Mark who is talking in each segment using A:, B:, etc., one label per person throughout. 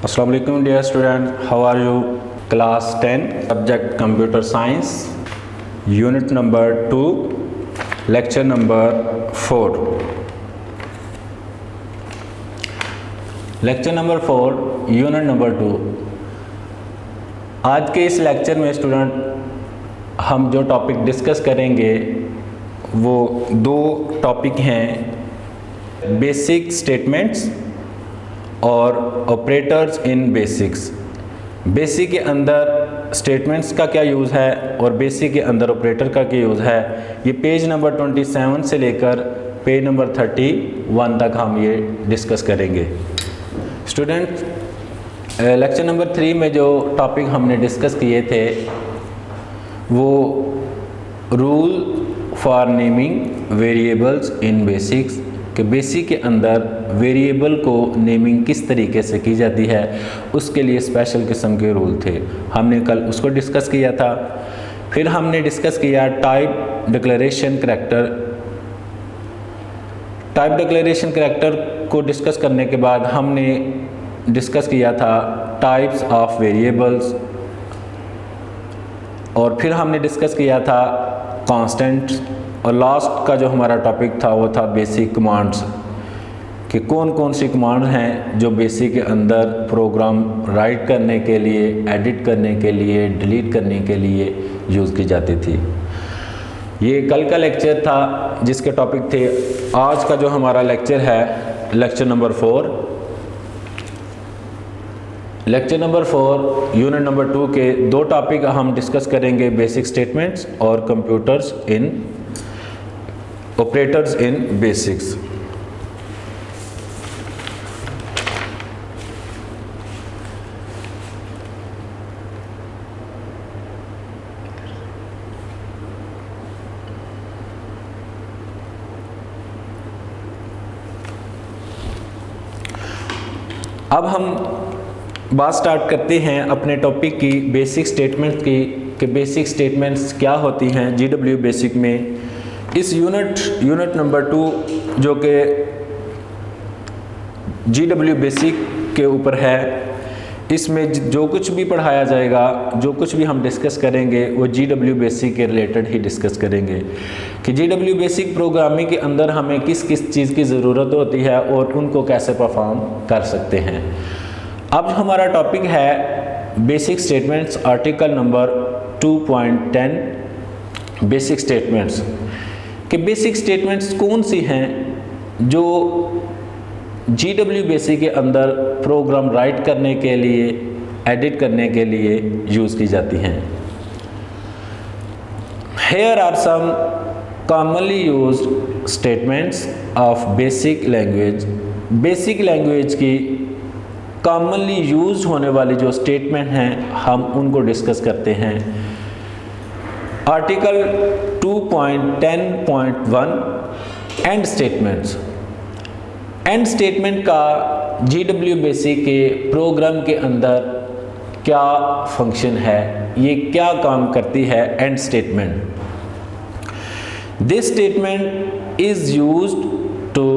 A: Assalamu alaikum dear student, how are you? Class 10 subject computer science, unit number 2, lecture number 4. lecture number 4, unit number 2. आज के इस lecture में student हम जो topic discuss करेंगे वो दो टॉपिक हैं, बेसिक स्टेटमेंट्स और ऑपरेटर्स इन बेसिक्स। बेसिक के अंदर स्टेटमेंट्स का क्या यूज़ है और बेसिक के अंदर ऑपरेटर का क्या यूज़ है, ये पेज नंबर 27 से लेकर पेज नंबर 31 तक हम ये डिस्कस करेंगे। स्टूडेंट, लेक्चर नंबर 3 में जो टॉपिक हमने डिस्कस किए थे वो rule for naming variables in basics, कि बेसिक के अंदर वेरिएबल को नेमिंग किस तरीके से की जाती है उसके लिए स्पेशल किस्म के रूल थे। हमने कल उसको डिस्कस किया था। फिर हमने डिस्कस किया type declaration character. Type declaration character को डिस्कस करने के बाद हमने डिस्कस किया था टाइप्स ऑफ वेरिएबल्स, और फिर हमने डिस्कस किया था कांस्टेंट्स, और लास्ट का जो हमारा टॉपिक था वो था बेसिक कमांड्स, कि कौन कौन सी कमांड हैं जो बेसिक के अंदर प्रोग्राम राइट करने के लिए, एडिट करने के लिए, डिलीट करने के लिए यूज़ की जाती थी। ये कल का लेक्चर था जिसके टॉपिक थे। आज का जो हमारा लेक्चर है lecture number 4, lecture number 4 unit number 2 के दो टॉपिक हम डिस्कस करेंगे, बेसिक स्टेटमेंट्स और computers in operators in basics. अब हम बात स्टार्ट करते हैं अपने टॉपिक की, बेसिक स्टेटमेंट्स की, कि बेसिक स्टेटमेंट्स क्या होती हैं जीडब्ल्यू बेसिक में। इस यूनिट नंबर 2 जो कि जीडब्ल्यू बेसिक के ऊपर है, इसमें जो कुछ भी पढ़ाया जाएगा, जो कुछ भी हम डिस्कस करेंगे वो जीडब्ल्यू बेसिक के रिलेटेड ही डिस्कस करेंगे, कि जीडब्ल्यू बेसिक प्रोग्रामिंग के अंदर हमें किस किस चीज़ की ज़रूरत होती है और उनको कैसे परफॉर्म कर सकते हैं। अब हमारा टॉपिक है basic statements, article number 2.10 basic statements, कि बेसिक स्टेटमेंट्स कौन सी हैं जो जीडब्ल्यू बेसिक के अंदर प्रोग्राम राइट करने के लिए, एडिट करने के लिए यूज़ की जाती हैं। Here are some commonly used statements of basic language। Basic language की कॉमनली यूज होने वाली जो स्टेटमेंट हैं हम उनको डिस्कस करते हैं। Article 2.10.1 and statements. And statement का जीडब्ल्यू बेसिक के प्रोग्राम के अंदर क्या फंक्शन है, ये क्या काम करती है end statement. This statement is used to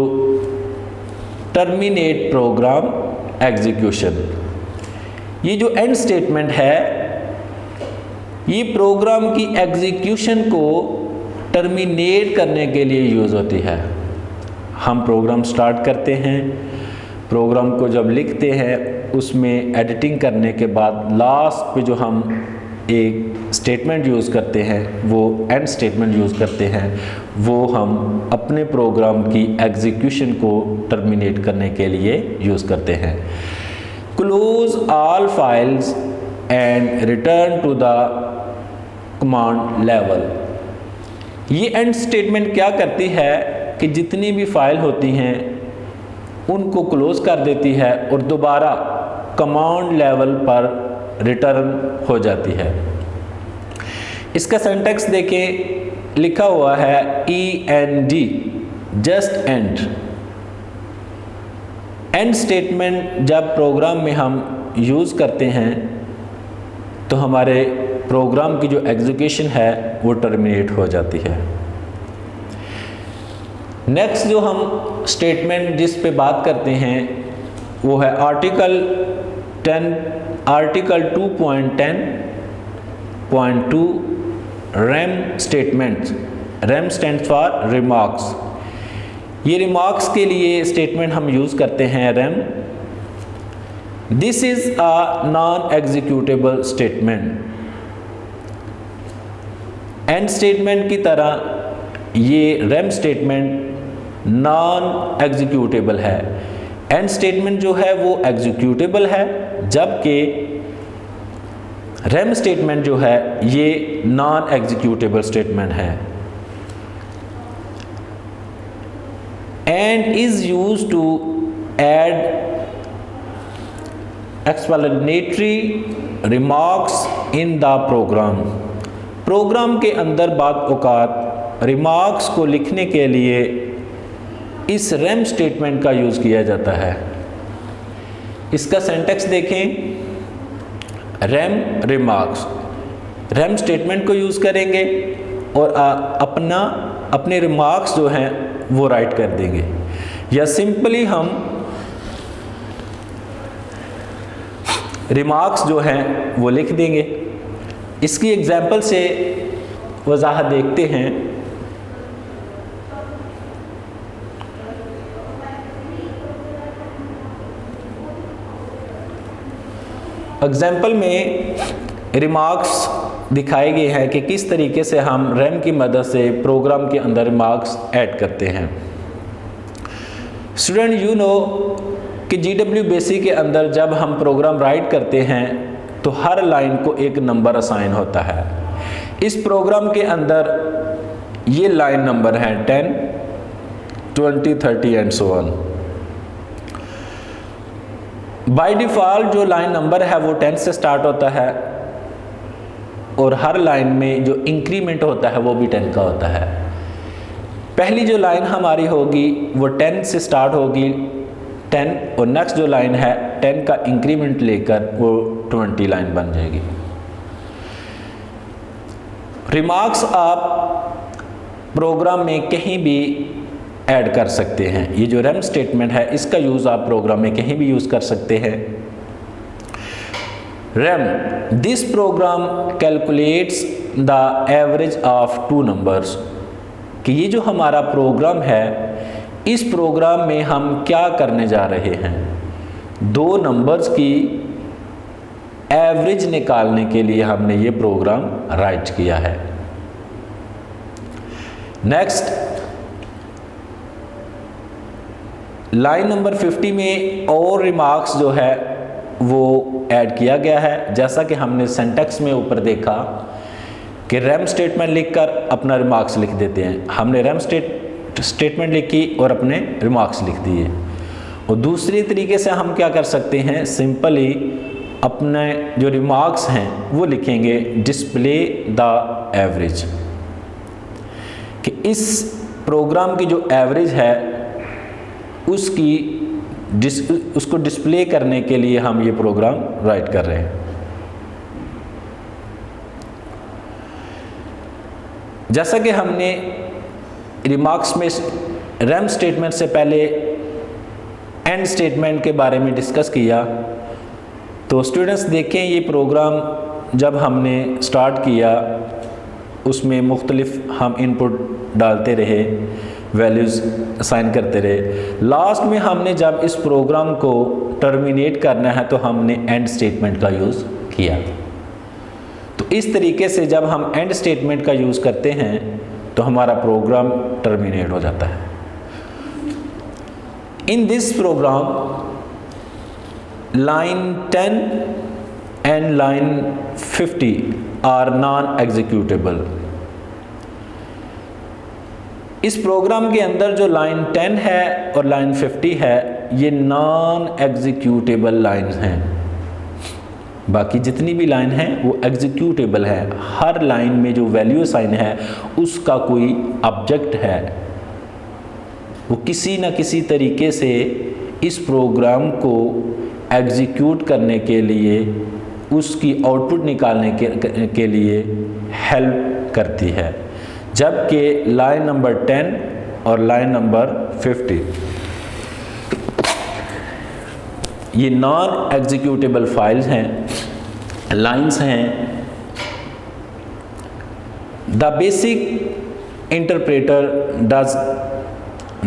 A: terminate program execution. ये जो एंड स्टेटमेंट है ये प्रोग्राम की एग्जीक्यूशन को टर्मिनेट करने के लिए यूज़ होती है। हम प्रोग्राम स्टार्ट करते हैं, प्रोग्राम को जब लिखते हैं उसमें एडिटिंग करने के बाद लास्ट पे जो हम एक स्टेटमेंट यूज़ करते हैं वो एंड स्टेटमेंट यूज़ करते हैं, वो हम अपने प्रोग्राम की एग्जीक्यूशन को टर्मिनेट करने के लिए यूज़ करते हैं। Close all files and return to the command level. ये एंड स्टेटमेंट क्या करती है कि जितनी भी फाइल होती हैं उनको क्लोज कर देती है और दोबारा कमांड लेवल पर रिटर्न हो जाती है। इसका सिंटैक्स देखें, लिखा हुआ है END, just and. And statement जब प्रोग्राम में हम यूज़ करते हैं तो हमारे प्रोग्राम की जो एग्जीक्यूशन है वो टर्मिनेट हो जाती है। नेक्स्ट जो हम स्टेटमेंट जिस पे बात करते हैं वो है article article 2.10.2 RAM statements. RAM stand for remarks. ये रिमार्क्स के लिए स्टेटमेंट हम यूज़ करते हैं REM. This is a non executable statement. And statement की तरह ये रैम स्टेटमेंट नॉन एग्जीक्यूटेबल है। एंड स्टेटमेंट जो है वो एग्जीक्यूटेबल है, जबकि रैम स्टेटमेंट जो है ये नॉन एग्जीक्यूटेबल स्टेटमेंट है। End is used to add explanatory remarks in the program. Program के अंदर बाद औकात रिमार्क्स को लिखने के लिए इस रैम स्टेटमेंट का यूज़ किया जाता है। इसका सिंटैक्स देखें, रैम रिमार्क्स। रैम स्टेटमेंट को यूज़ करेंगे और अपने रिमार्क्स जो हैं वो राइट कर देंगे, या सिंपली हम रिमार्क्स जो हैं वो लिख देंगे। इसकी एग्जाम्पल से वजाहत देखते हैं। एग्जाम्पल में रिमार्क्स दिखाए गए हैं कि किस तरीके से हम रैम की मदद से प्रोग्राम के अंदर रिमार्क्स ऐड करते हैं। स्टूडेंट यू नो कि GW बेसिक के अंदर जब हम प्रोग्राम राइट करते हैं तो हर लाइन को एक नंबर असाइन होता है। इस प्रोग्राम के अंदर ये लाइन नंबर हैं 10, 20, 30 and so on. By default जो लाइन नंबर है वो 10 से स्टार्ट होता है और हर लाइन में जो इंक्रीमेंट होता है वो भी 10 का होता है। पहली जो लाइन हमारी होगी वो 10 से स्टार्ट होगी 10, और नेक्स्ट जो लाइन है 10 का इंक्रीमेंट लेकर वो 20 लाइन बन जाएगी। रिमार्क्स आप प्रोग्राम में कहीं भी ऐड कर सकते हैं। ये जो रैम स्टेटमेंट है इसका यूज़ आप प्रोग्राम में कहीं भी यूज़ कर सकते हैं। REM, this program calculates the average of two numbers. कि ये जो हमारा प्रोग्राम है, इस प्रोग्राम में हम क्या करने जा रहे हैं, दो नंबर्स की एवरेज निकालने के लिए हमने ये प्रोग्राम राइट किया है। नेक्स्ट, लाइन नंबर 50 में और रिमार्क्स जो है वो ऐड किया गया है। जैसा कि हमने सिंटैक्स में ऊपर देखा कि रैम स्टेटमेंट लिखकर अपना रिमार्क्स लिख देते हैं। हमने रैम स्टेटमेंट लिखी और अपने रिमार्क्स लिख दिए। और दूसरी तरीके से हम क्या कर सकते हैं, सिंपली अपने जो रिमार्क्स हैं वो लिखेंगे डिस्प्ले द एवरेज। कि इस प्रोग्राम की जो एवरेज है उसको डिस्प्ले करने के लिए हम ये प्रोग्राम राइट कर रहे हैं। जैसा कि हमने रिमार्क्स में रैम स्टेटमेंट से पहले एंड स्टेटमेंट के बारे में डिस्कस किया, तो स्टूडेंट्स देखें ये प्रोग्राम जब हमने स्टार्ट किया उसमें मुख्तलिफ हम इनपुट डालते रहे, वैल्यूज़ असाइन करते रहे। लास्ट में हमने जब इस प्रोग्राम को टर्मिनेट करना है तो हमने एंड स्टेटमेंट का यूज़ किया। तो इस तरीके से जब हम एंड स्टेटमेंट का यूज़ करते हैं तो हमारा प्रोग्राम टर्मिनेट हो जाता है। In this program line 10 and line 50 are non-executable। इस प्रोग्राम के अंदर जो लाइन 10 है और लाइन 50 है ये नॉन एग्जीक्यूटेबल लाइन्स हैं। बाकी जितनी भी लाइन है वो एग्जीक्यूटेबल है। हर लाइन में जो वैल्यू साइन है उसका कोई ऑब्जेक्ट है, वो किसी न किसी तरीके से इस प्रोग्राम को एग्जीक्यूट करने के लिए, उसकी आउटपुट निकालने के लिए हेल्प करती है। जबकि लाइन नंबर 10 और लाइन नंबर 50 ये नॉन एग्जीक्यूटेबल फाइल्स हैं, लाइंस हैं। The basic interpreter does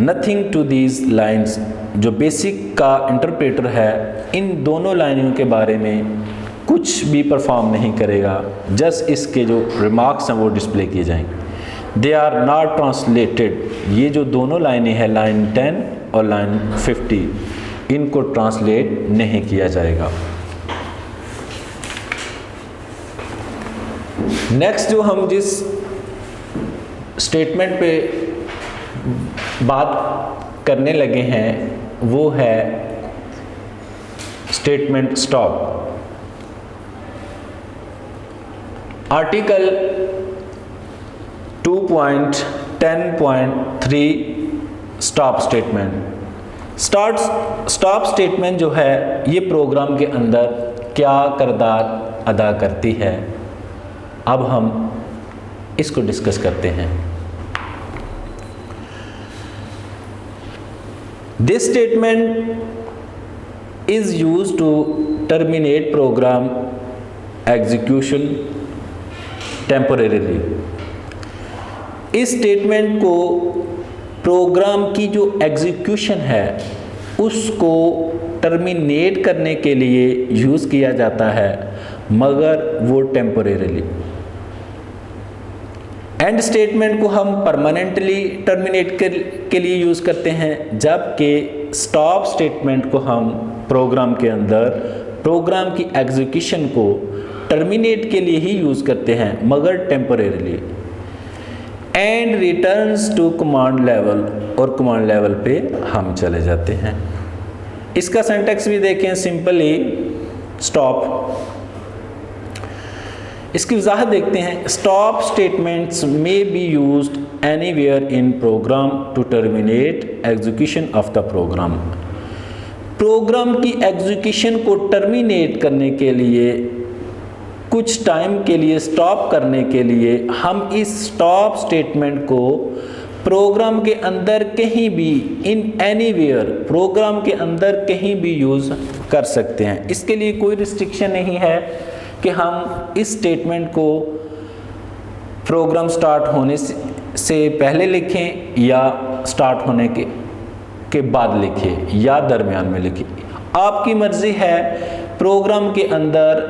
A: nothing to these lines. जो बेसिक का इंटरप्रेटर है इन दोनों लाइनों के बारे में कुछ भी परफॉर्म नहीं करेगा, जस्ट इसके जो रिमार्क्स हैं वो डिस्प्ले किए जाएंगे। They are not translated. ये जो दोनों लाइनें हैं, लाइन 10 और लाइन 50, इनको ट्रांसलेट नहीं किया जाएगा। नेक्स्ट जो हम जिस स्टेटमेंट पे बात करने लगे हैं वो है statement stop. Article 2.10.3 stop statement. Stop statement जो है ये प्रोग्राम के अंदर क्या किरदार अदा करती है, अब हम इसको डिस्कस करते हैं। This statement is used to terminate program execution temporarily. इस स्टेटमेंट को प्रोग्राम की जो एग्जीक्यूशन है उसको टर्मिनेट करने के लिए यूज़ किया जाता है, मगर वो टेम्पोरेरीली। एंड स्टेटमेंट को हम परमानेंटली टर्मिनेट के लिए यूज़ करते हैं, जबकि स्टॉप स्टेटमेंट को हम प्रोग्राम के अंदर प्रोग्राम की एग्जीक्यूशन को टर्मिनेट के लिए ही यूज़ करते हैं, मगर temporarily. And returns to command level, और कमांड लेवल पे हम चले जाते हैं। इसका सिंटैक्स भी देखें, सिंपली स्टॉप। इसकी वजाहत देखते हैं। Stop statements may be used anywhere in program to terminate execution of the program. Program की एग्जीक्यूशन को टर्मिनेट करने के लिए, कुछ टाइम के लिए स्टॉप करने के लिए हम इस स्टॉप स्टेटमेंट को प्रोग्राम के अंदर कहीं भी, इन एनीवेयर, प्रोग्राम के अंदर कहीं भी यूज़ कर सकते हैं। इसके लिए कोई रिस्ट्रिक्शन नहीं है कि हम इस स्टेटमेंट को प्रोग्राम स्टार्ट होने से पहले लिखें या स्टार्ट होने के बाद लिखें या दरमियान में लिखें, आपकी मर्ज़ी है। प्रोग्राम के अंदर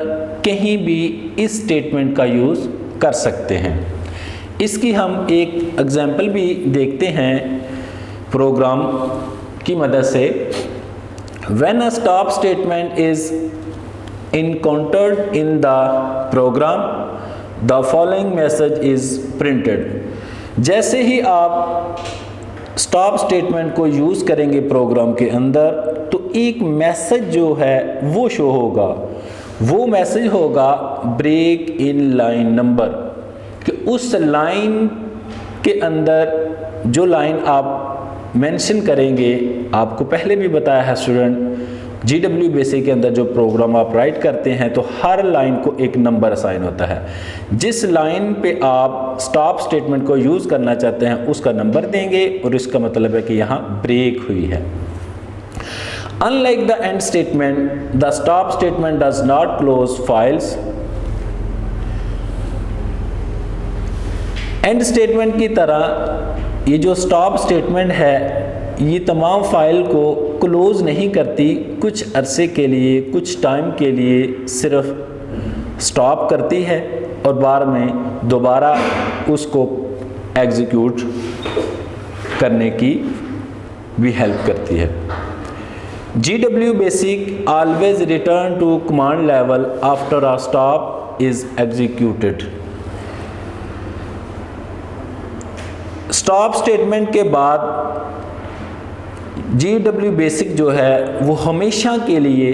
A: कहीं भी इस स्टेटमेंट का यूज़ कर सकते हैं। इसकी हम एक एग्जांपल भी देखते हैं प्रोग्राम की मदद से। When a stop statement is encountered in the program, the following message is printed। जैसे ही आप स्टॉप स्टेटमेंट को यूज़ करेंगे प्रोग्राम के अंदर, तो एक मैसेज जो है वो शो होगा। वो मैसेज होगा ब्रेक इन लाइन नंबर, कि उस लाइन के अंदर जो लाइन आप मेंशन करेंगे, आपको पहले भी बताया है स्टूडेंट, GW बेसिक के अंदर जो प्रोग्राम आप राइट करते हैं तो हर लाइन को एक नंबर असाइन होता है। जिस लाइन पे आप स्टॉप स्टेटमेंट को यूज़ करना चाहते हैं उसका नंबर देंगे, और इसका मतलब है कि यहाँ ब्रेक हुई है। Unlike the end statement, the stop statement does not close files. And statement की तरह ये जो स्टॉप स्टेटमेंट है ये तमाम फाइल को क्लोज नहीं करती, कुछ अरसे के लिए, कुछ टाइम के लिए सिर्फ स्टॉप करती है और बाद में दोबारा उसको एग्जीक्यूट करने की भी हेल्प करती है। GW basic always return to command level after a stop is executed. Stop statement के बाद GW बेसिक जो है वो हमेशा के लिए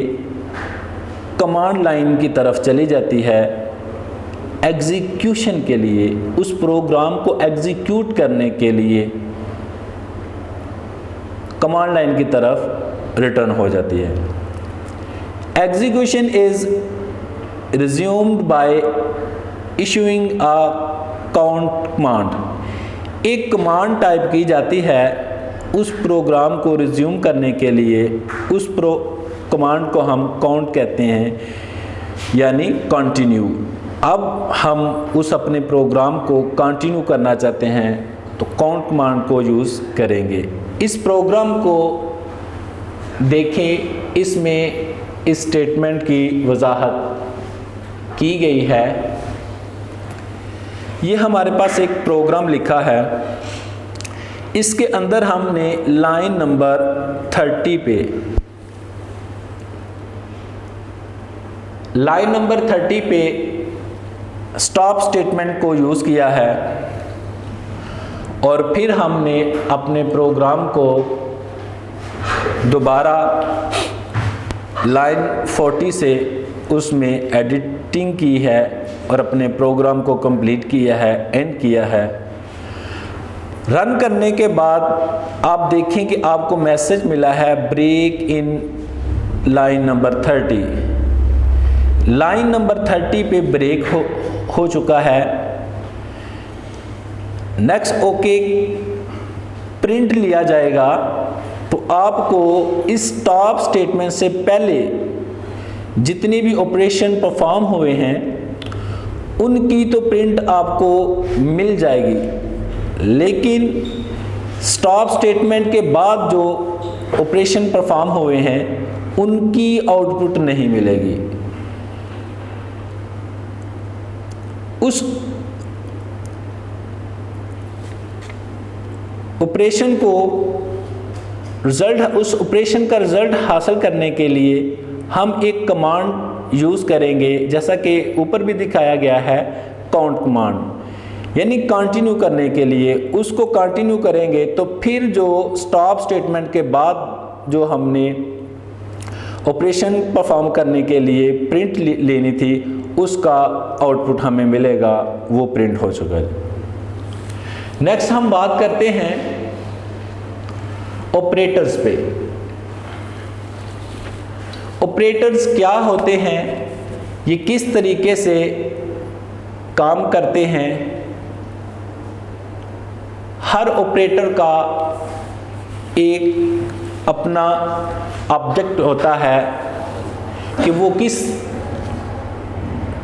A: कमांड लाइन की तरफ चली जाती है एग्जीक्यूशन के लिए, उस प्रोग्राम को एग्जीक्यूट करने के लिए कमांड लाइन की तरफ रिटर्न हो जाती है। Execution is resumed bye issuing a count command. एक कमांड टाइप की जाती है उस प्रोग्राम को रिज्यूम करने के लिए, कमांड को हम काउंट कहते हैं, यानी कंटिन्यू। अब हम उस अपने प्रोग्राम को कंटिन्यू करना चाहते हैं तो काउंट कमांड को यूज़ करेंगे। इस प्रोग्राम को देखें, इसमें इस स्टेटमेंट की वजाहत की गई है। ये हमारे पास एक प्रोग्राम लिखा है, इसके अंदर हमने लाइन नंबर 30 पे स्टॉप स्टेटमेंट को यूज़ किया है और फिर हमने अपने प्रोग्राम को दोबारा लाइन 40 से उसमें एडिटिंग की है और अपने प्रोग्राम को कंप्लीट किया है, एंड किया है। रन करने के बाद आप देखें कि आपको मैसेज मिला है break in line number 30। Line number 30 पे ब्रेक हो चुका है। नेक्स्ट ओके प्रिंट लिया जाएगा, तो आपको इस स्टॉप स्टेटमेंट से पहले जितने भी ऑपरेशन परफॉर्म हुए हैं उनकी तो प्रिंट आपको मिल जाएगी, लेकिन स्टॉप स्टेटमेंट के बाद जो ऑपरेशन परफॉर्म हुए हैं उनकी आउटपुट नहीं मिलेगी। उस ऑपरेशन का रिजल्ट हासिल करने के लिए हम एक कमांड यूज़ करेंगे, जैसा कि ऊपर भी दिखाया गया है, काउंट कमांड, यानी कंटिन्यू करने के लिए। उसको कंटिन्यू करेंगे तो फिर जो स्टॉप स्टेटमेंट के बाद जो हमने ऑपरेशन परफॉर्म करने के लिए प्रिंट लेनी थी उसका आउटपुट हमें मिलेगा, वो प्रिंट हो चुका है। नेक्स्ट हम बात करते हैं ऑपरेटर्स पे। ऑपरेटर्स क्या होते हैं, ये किस तरीके से काम करते हैं। हर ऑपरेटर का एक अपना ऑब्जेक्ट होता है कि वो किस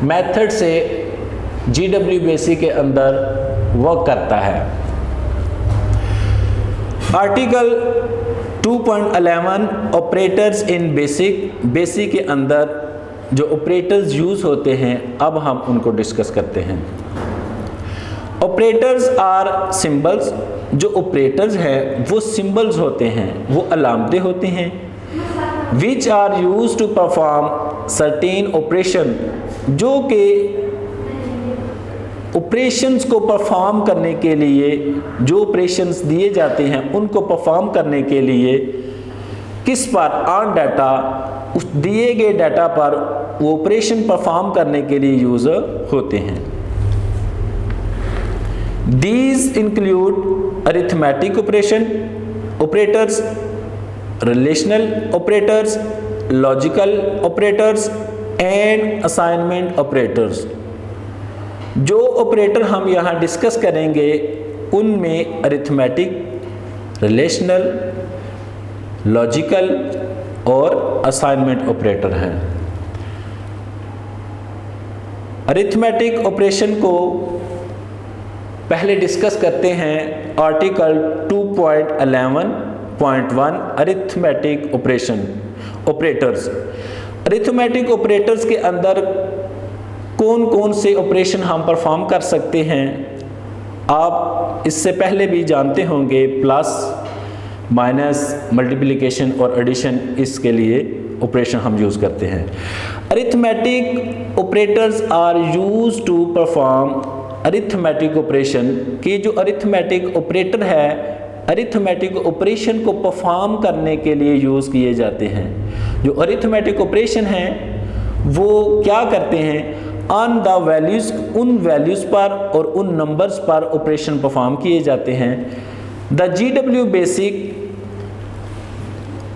A: मेथड से GWBasic के अंदर वर्क करता है। आर्टिकल 2.11 ऑपरेटर्स इन बेसिक के अंदर जो ऑपरेटर्स यूज़ होते हैं, अब हम उनको डिस्कस करते हैं। Operators are symbols. जो ऑपरेटर्स हैं वो सिंबल्स होते हैं, वो अलामतें होती हैं। Which are use to perform certain operation, जो कि ऑपरेशंस को परफॉर्म करने के लिए, जो ऑपरेशंस दिए जाते हैं उनको परफॉर्म करने के लिए किस पर, ऑन डाटा, उस दिए गए डाटा पर वो ऑपरेशन परफॉर्म करने के लिए यूज होते हैं। These include arithmetic operators, relational operators, logical operators and assignment operators। जो ऑपरेटर हम यहाँ डिस्कस करेंगे उनमें अरिथमेटिक, रिलेशनल, लॉजिकल और असाइनमेंट ऑपरेटर हैं। अरिथमेटिक ऑपरेशन को पहले डिस्कस करते हैं। Article 2.11.1 arithmetic operators. Arithmetic operators के अंदर कौन कौन से ऑपरेशन हम परफॉर्म कर सकते हैं, आप इससे पहले भी जानते होंगे। प्लस, माइनस, मल्टीप्लिकेशन और एडिशन, इसके लिए ऑपरेशन हम यूज़ करते हैं। Arithmetic operators are use to perform arithmetic operation, कि जो अरिथमेटिक ऑपरेटर है अरिथमेटिक ऑपरेशन को परफॉर्म करने के लिए यूज़ किए जाते हैं। जो अरिथमेटिक ऑपरेशन हैं वो क्या करते हैं, ऑन द वैल्यूज़, उन वैल्यूज़ पर और उन नंबर्स पर ऑपरेशन परफॉर्म किए जाते हैं। The GWBasic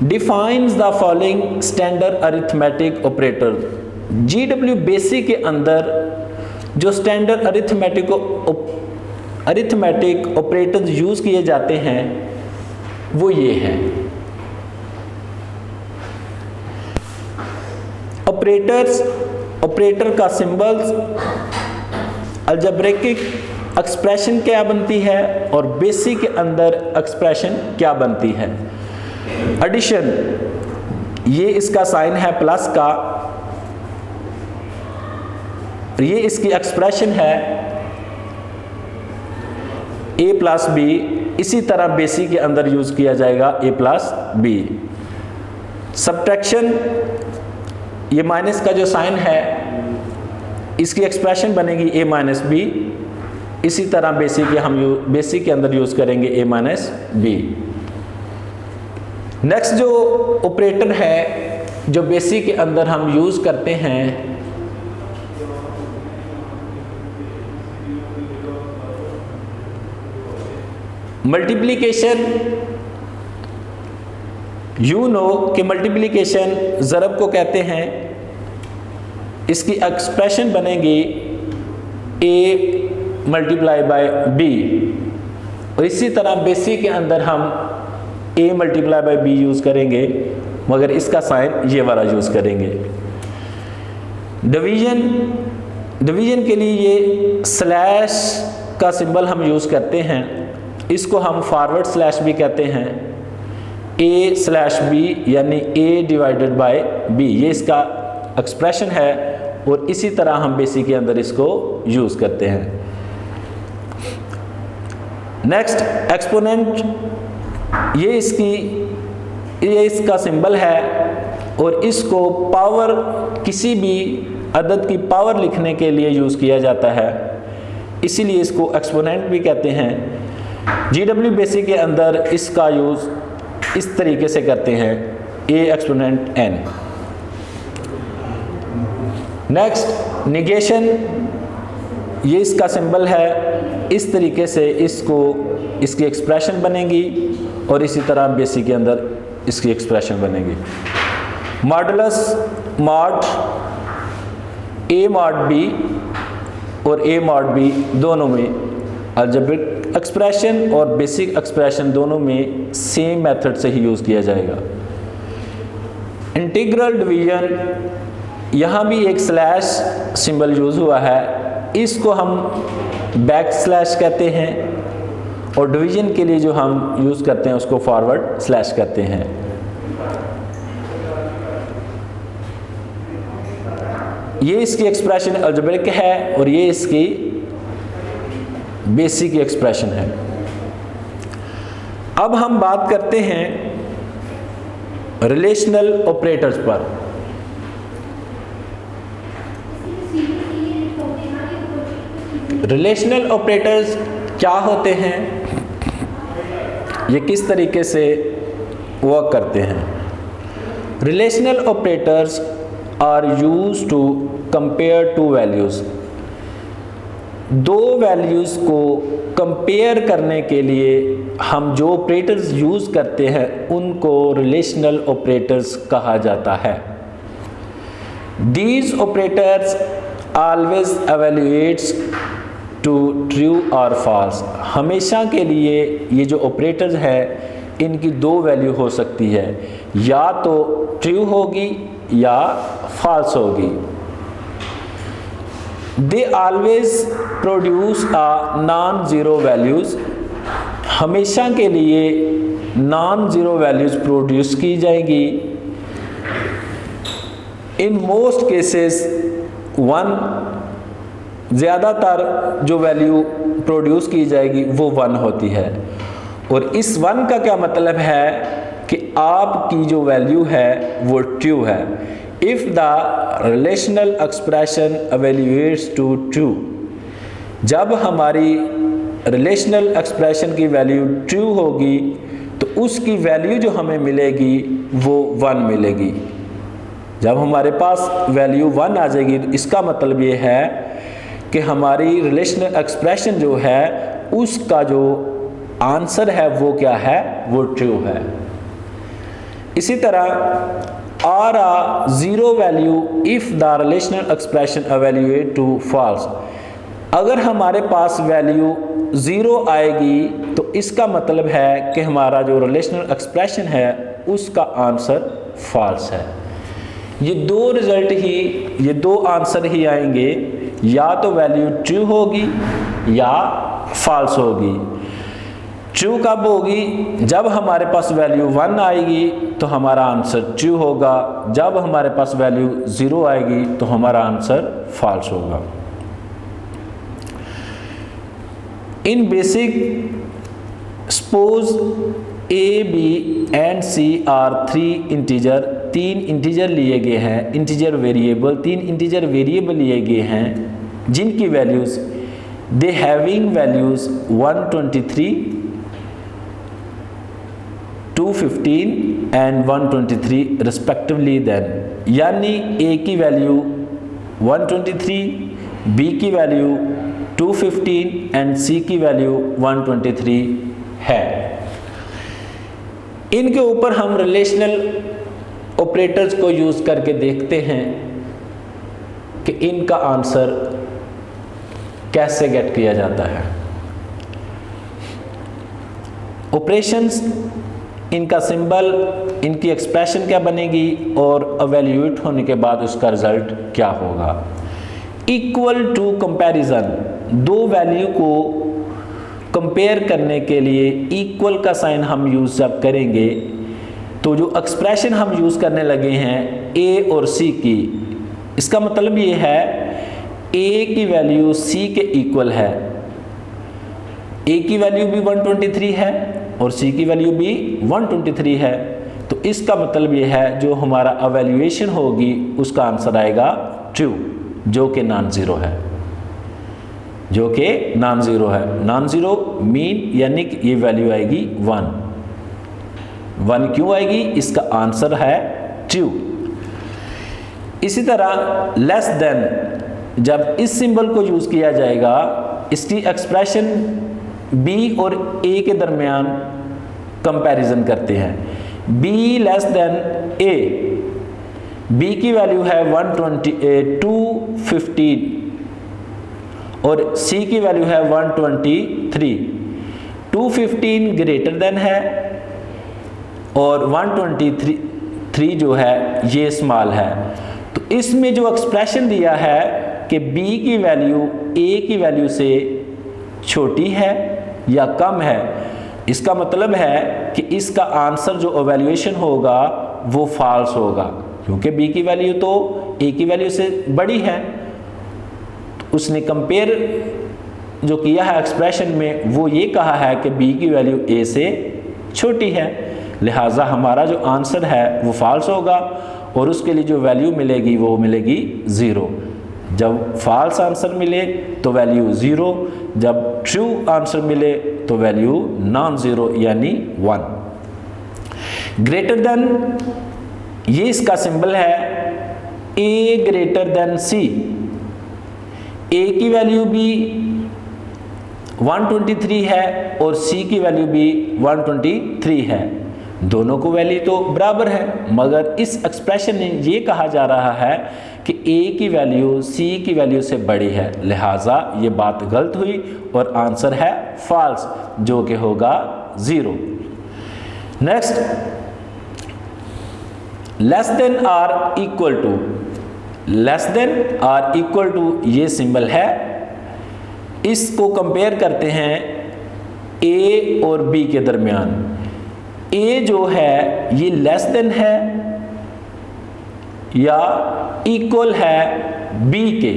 A: defines the following standard arithmetic operator. GWBasic के अंदर जो स्टैंडर्ड अरिथमेटिक ऑपरेटर्स यूज़ किए जाते हैं वो ये हैं। ऑपरेटर का सिंबल्स, अलजेब्रिक एक्सप्रेशन क्या बनती है और बेसिक के अंदर एक्सप्रेशन क्या बनती है। एडिशन, ये इसका साइन है प्लस का, ये इसकी एक्सप्रेशन है a प्लस बी, इसी तरह बेसिक के अंदर यूज किया जाएगा a प्लस बी। सब्ट्रैक्शन, ये माइनस का जो साइन है इसकी एक्सप्रेशन बनेगी a माइनस बी, इसी तरह बेसिक के अंदर यूज करेंगे a माइनस बी। नेक्स्ट जो ऑपरेटर है जो बेसिक के अंदर हम यूज करते हैं, मल्टीप्लिकेशन। यू नो कि मल्टीप्लिकेशन ज़रब को कहते हैं, इसकी एक्सप्रेशन बनेगी a मल्टीप्लाई बाय b, और इसी तरह बेसिक के अंदर हम a multiply by b use करेंगे, मगर इसका साइन ये वाला यूज़ करेंगे। डिवीजन के लिए ये स्लैश का सिंबल हम यूज़ करते हैं, इसको हम फॉरवर्ड स्लैश भी कहते हैं, a स्लैश b यानी a डिवाइडेड बाय b, ये इसका एक्सप्रेशन है, और इसी तरह हम बेसिक के अंदर इसको यूज़ करते हैं। नेक्स्ट एक्सपोनेंट, ये इसका सिंबल है, और इसको पावर, किसी भी अदद की पावर लिखने के लिए यूज़ किया जाता है, इसीलिए इसको एक्सपोनेंट भी कहते हैं। GW बेसिक के अंदर इसका यूज़ इस तरीके से करते हैं, a exponent n। Next negation, ये इसका सिंबल है, इस तरीके से इसकी एक्सप्रेशन बनेगी, और इसी तरह बेसिक के अंदर इसकी एक्सप्रेशन बनेगी। Modulus, mod a mod b और a मॉड b दोनों में अलजेब्रिक एक्सप्रेशन और बेसिक एक्सप्रेशन दोनों में सेम मेथड से ही यूज़ किया जाएगा। इंटीग्रल डिवीजन, यहाँ भी एक स्लैश सिंबल यूज़ हुआ है, इसको हम बैक स्लैश कहते हैं, और डिवीजन के लिए जो हम यूज़ करते हैं उसको फॉरवर्ड स्लैश कहते हैं। ये इसकी एक्सप्रेशन अलजेब्रिक है, और ये इसकी बेसिक एक्सप्रेशन है। अब हम बात करते हैं रिलेशनल ऑपरेटर्स पर। रिलेशनल ऑपरेटर्स क्या होते हैं, ये किस तरीके से वर्क करते हैं। Relational operators are used to compare two values. दो वैल्यूज़ को कंपेयर करने के लिए हम जो ऑपरेटर्स यूज़ करते हैं उनको रिलेशनल ऑपरेटर्स कहा जाता है। These operators always evaluates to true और फॉल्स। हमेशा के लिए ये जो ऑपरेटर्स हैं इनकी दो वैल्यू हो सकती है, या तो ट्रू होगी या फॉल्स होगी। They always produce a non zero values. हमेशा के लिए नॉन ज़ीरो वैल्यूज़ प्रोड्यूस की जाएगी। इन मोस्ट केसेस वन, ज़्यादातर जो वैल्यू प्रोड्यूस की जाएगी वो वन होती है। और इस वन का क्या मतलब है कि आपकी जो वैल्यू है वो ट्रू है। If the relational expression evaluates to true, जब हमारी रिलेशनल एक्सप्रेशन की वैल्यू ट्रू होगी तो उसकी वैल्यू जो हमें मिलेगी वो वन मिलेगी। जब हमारे पास वैल्यू वन आ जाएगी तो इसका मतलब ये है कि हमारी रिलेशनल एक्सप्रेशन जो है उसका जो आंसर है वो क्या है, वो ट्रू है। इसी तरह or a zero value if the relational expression evaluate to false. अगर हमारे पास वैल्यू ज़ीरो आएगी तो इसका मतलब है कि हमारा जो रिलेशनल एक्सप्रेशन है उसका आंसर फॉल्स है। ये दो रिजल्ट ही, ये दो आंसर ही आएंगे, या तो वैल्यू ट्रू होगी या फॉल्स होगी। ट्रू कब होगी? जब हमारे पास वैल्यू 1 आएगी तो हमारा आंसर ट्रू होगा, जब हमारे पास वैल्यू 0 आएगी तो हमारा आंसर फॉल्स होगा। In basic, suppose A, B and C are 3 integer, 3 integer लिए गए हैं, इंटीजर वेरिएबल, 3 इंटीजर वेरिएबल लिए गए हैं जिनकी values they having values 123, 215 and 123 respectively. Then यानी ए की वैल्यू 123, बी की वैल्यू 215 एंड सी की वैल्यू 123 है। इनके ऊपर हम रिलेशनल ऑपरेटर्स को यूज करके देखते हैं कि इनका आंसर कैसे गेट किया जाता है। ऑपरेशंस, इनका सिंबल, इनकी एक्सप्रेशन क्या बनेगी और एवेल्यूएट होने के बाद उसका रिजल्ट क्या होगा। इक्वल टू कंपैरिजन, दो वैल्यू को कंपेयर करने के लिए इक्वल का साइन हम यूज जब करेंगे तो जो एक्सप्रेशन हम यूज करने लगे हैं ए और सी की, इसका मतलब ये है ए की वैल्यू सी के इक्वल है, ए की वैल्यू भी 123 है और सी की वैल्यू भी 123 है। तो इसका मतलब ये है जो हमारा एवेल्यूएशन होगी उसका आंसर आएगा ट्रू, जो कि नॉन जीरो है, जो कि नॉन जीरो है। नॉन जीरो मीन यानी कि ये वैल्यू आएगी 1 क्यों आएगी? इसका आंसर है ट्रू। इसी तरह लेस देन, जब इस सिंबल को यूज किया जाएगा, इसकी एक्सप्रेशन बी और ए के दरमियान कंपैरिजन करते हैं। B less than A, B की वैल्यू है 215 और सी की वैल्यू है 123। 215 ग्रेटर देन है और 123 जो है ये स्मॉल है। तो इसमें जो एक्सप्रेशन दिया है कि b की वैल्यू a की वैल्यू से छोटी है या कम है, इसका मतलब है कि इसका आंसर जो एवेल्यूएशन होगा वो फॉल्स होगा, क्योंकि b की वैल्यू तो a की वैल्यू से बड़ी है। तो उसने कंपेयर जो किया है एक्सप्रेशन में, वो ये कहा है कि b की वैल्यू a से छोटी है, लिहाजा हमारा जो आंसर है वो फॉल्स होगा और उसके लिए जो वैल्यू मिलेगी वो मिलेगी 0। जब फॉल्स आंसर मिले तो वैल्यू 0, जब ट्रू आंसर मिले तो वैल्यू नॉन जीरो यानी 1। ग्रेटर देन, ये इसका सिंबल है a greater then c। a की वैल्यू भी 123 है और c की वैल्यू भी 123 है, दोनों को वैल्यू तो बराबर है, मगर इस एक्सप्रेशन में ये कहा जा रहा है कि a की वैल्यू c की वैल्यू से बड़ी है, लिहाजा ये बात गलत हुई और आंसर है फॉल्स, जो कि होगा 0। Next, less than or equal to, less than or equal to ये सिंबल है, इसको कंपेयर करते हैं a और b के दरमियान। a जो है ये लेस देन है या इक्वल है b के,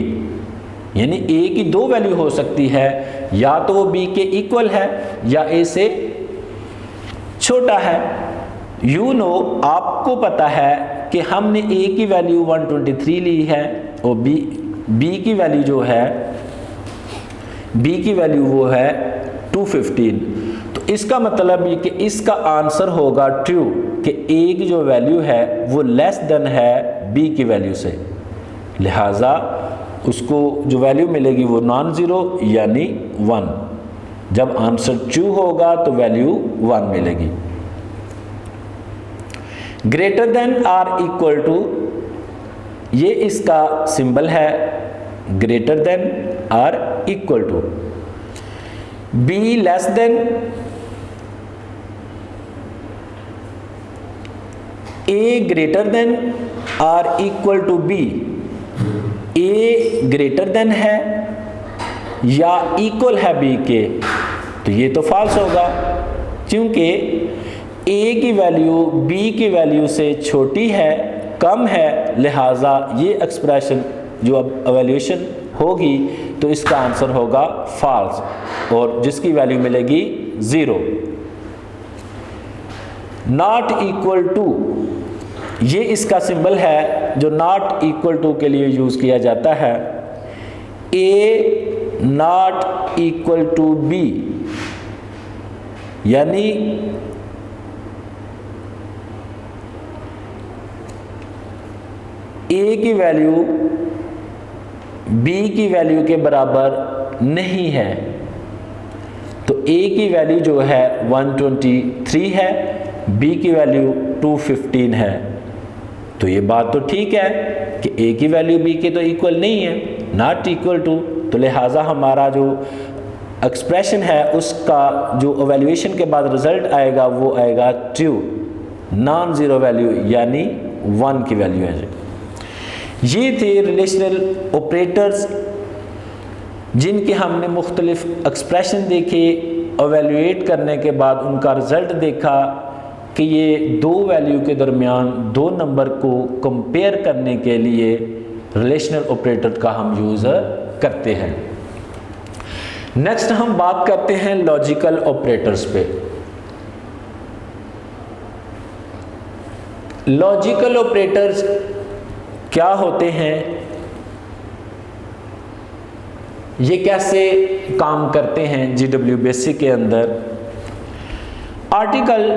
A: यानी a की दो वैल्यू हो सकती है, या तो वो b के इक्वल है या a से छोटा है। यू नो, आपको पता है कि हमने a की वैल्यू 123 ली है और b की वैल्यू जो है, b की वैल्यू वो है 215। तो इसका मतलब ये कि इसका आंसर होगा ट्रू, कि a की जो वैल्यू है वो लेस देन है b की वैल्यू से, लिहाजा उसको जो वैल्यू मिलेगी वो नॉन जीरो यानी 1। जब आंसर ट्रू होगा तो वैल्यू 1 मिलेगी। Greater than or equal to, ये इसका सिंबल है greater than or equal to. b less than a greater than or equal to B, A greater than है या इक्वल है बी के, तो ये तो फॉल्स होगा, क्योंकि ए की वैल्यू बी की वैल्यू से छोटी है, कम है, लिहाजा ये एक्सप्रेशन जो अब एवेल्यूएशन होगी तो इसका आंसर होगा फॉल्स और जिसकी वैल्यू मिलेगी 0। नॉट इक्वल टू, ये इसका सिंबल है जो नॉट इक्वल टू के लिए यूज किया जाता है। ए नॉट इक्वल टू बी, यानी ए की वैल्यू बी की वैल्यू के बराबर नहीं है, तो ए की वैल्यू जो है 123 है, बी की वैल्यू 215 है। तो ये बात तो ठीक है कि ए की वैल्यू बी के तो इक्वल नहीं है, नॉट इक्वल टू, तो लिहाजा हमारा जो एक्सप्रेशन है उसका जो एवेल्यूएशन के बाद रिजल्ट आएगा वो आएगा ट्रू, नॉन ज़ीरो वैल्यू यानी 1 की वैल्यू है। ये थे रिलेशनल ऑपरेटर्स जिनके हमने मुख्तलिफ एक्सप्रेशन देखे, एवेल्यूएट करने के बाद उनका रिज़ल्ट देखा कि ये दो वैल्यू के दरमियान दो नंबर को कंपेयर करने के लिए रिलेशनल ऑपरेटर का हम यूज़ करते हैं। नेक्स्ट हम बात करते हैं लॉजिकल ऑपरेटर्स पे। लॉजिकल ऑपरेटर्स क्या होते हैं, ये कैसे काम करते हैं GW बेसिक के अंदर। Article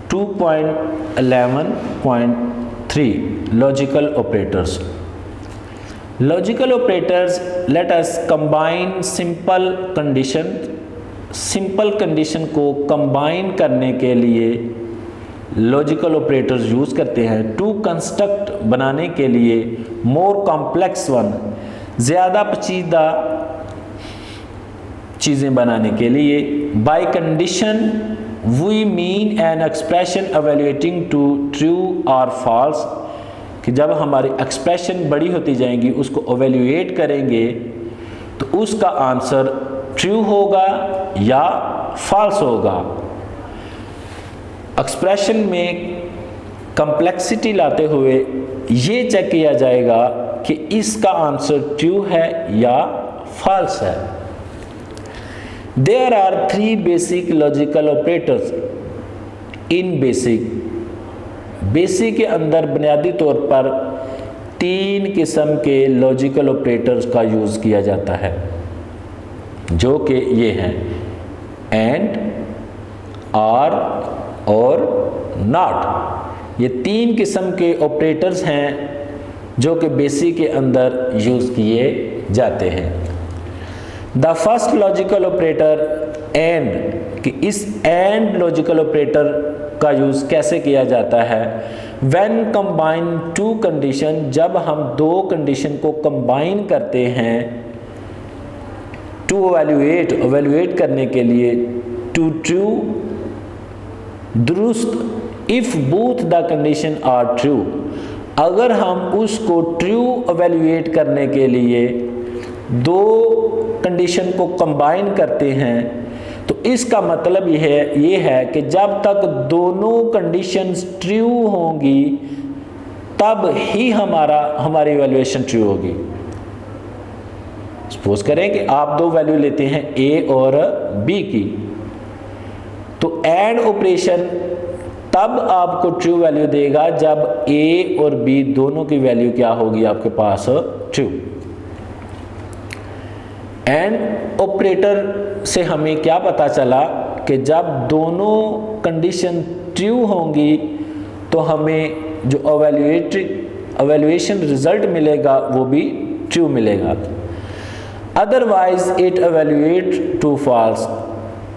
A: 2.11.3 logical operators. Logical operators let us combine simple condition, simple condition को कंबाइन करने के लिए लॉजिकल ऑपरेटर्स यूज करते हैं टू कंस्ट्रक्ट बनाने के लिए मोर कॉम्प्लेक्स वन, ज़्यादा पेचीदा चीज़ें बनाने के लिए। By condition we mean an expression evaluating to true और फॉल्स, कि जब हमारी एक्सप्रेशन बड़ी होती जाएंगी उसको एवेल्यूएट करेंगे तो उसका आंसर ट्रू होगा या फॉल्स होगा। एक्सप्रेशन में कम्प्लेक्सिटी लाते हुए ये चेक किया जाएगा कि इसका आंसर ट्रू है या फॉल्स है। There are 3 basic logical operators in BASIC. BASIC के अंदर बुनियादी तौर पर 3 किस्म के लॉजिकल ऑपरेटर्स का यूज़ किया जाता है, जो कि ये हैं एंड, आर और नॉट। ये 3 किस्म के ऑपरेटर्स हैं जो कि बेसिक के अंदर यूज़ किए जाते हैं। The first logical operator and, कि इस एंड लॉजिकल ऑपरेटर का यूज़ कैसे किया जाता है। व्हेन कंबाइन 2 कंडीशन, जब हम 2 कंडीशन को कंबाइन करते हैं टू एवेल्यूएट करने के लिए टू ट्रू दुरुस्त, if both the condition are true, अगर हम उसको ट्रू एवेल्यूएट करने के लिए 2 कंडीशन को कंबाइन करते हैं तो इसका मतलब ये है कि जब तक दोनों कंडीशंस ट्रू होंगी तब ही हमारी एवेल्यूएशन ट्रू होगी। सपोज करें कि आप 2 वैल्यू लेते हैं ए और बी की, तो एंड ऑपरेशन तब आपको ट्रू वैल्यू देगा जब ए और बी दोनों की वैल्यू क्या होगी आपके पास, ट्रू। एंड ऑपरेटर से हमें क्या पता चला कि जब दोनों कंडीशन ट्रू होंगी तो हमें जो एवेल्यूएशन रिजल्ट मिलेगा वो भी ट्रू मिलेगा। Otherwise it evaluate to false,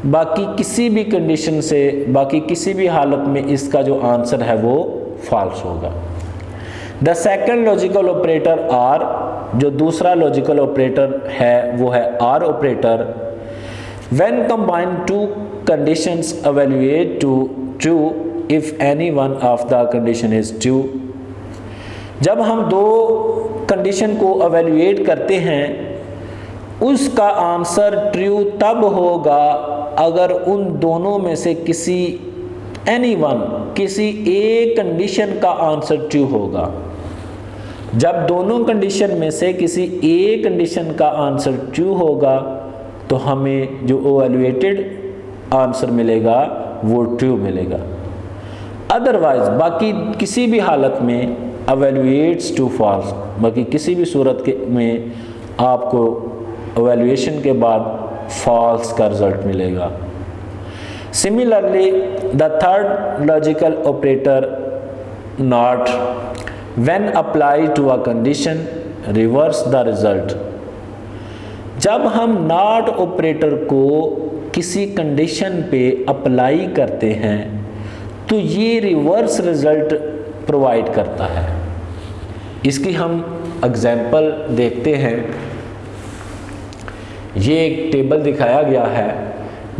A: बाकी किसी भी कंडीशन से, बाकी किसी भी हालत में इसका जो आंसर है वो फॉल्स होगा। The second logical operator or, जो दूसरा लॉजिकल ऑपरेटर है वो है or operator. When combine 2 conditions evaluate to true if any one of the condition is true. जब हम दो कंडीशन को एवेल्युएट करते हैं, उसका आंसर ट्रू तब होगा अगर उन दोनों में से किसी एक कंडीशन का आंसर ट्रू होगा। जब दोनों कंडीशन में से किसी एक कंडीशन का आंसर ट्रू होगा तो हमें जो एवेल्युएटेड आंसर मिलेगा वो ट्रू मिलेगा। अदरवाइज बाकी किसी भी हालत में एवेल्युएट्स टू फॉल्स, बाकी किसी भी सूरत में आपको एवेल्युएशन के बाद फॉल्स का रिजल्ट मिलेगा। Similarly the third logical operator not when apply to a condition reverse the result. जब हम नॉट ऑपरेटर को किसी कंडीशन पे अप्लाई करते हैं तो ये रिवर्स रिजल्ट प्रोवाइड करता है। इसकी हम एग्जाम्पल देखते हैं। ये एक टेबल दिखाया गया है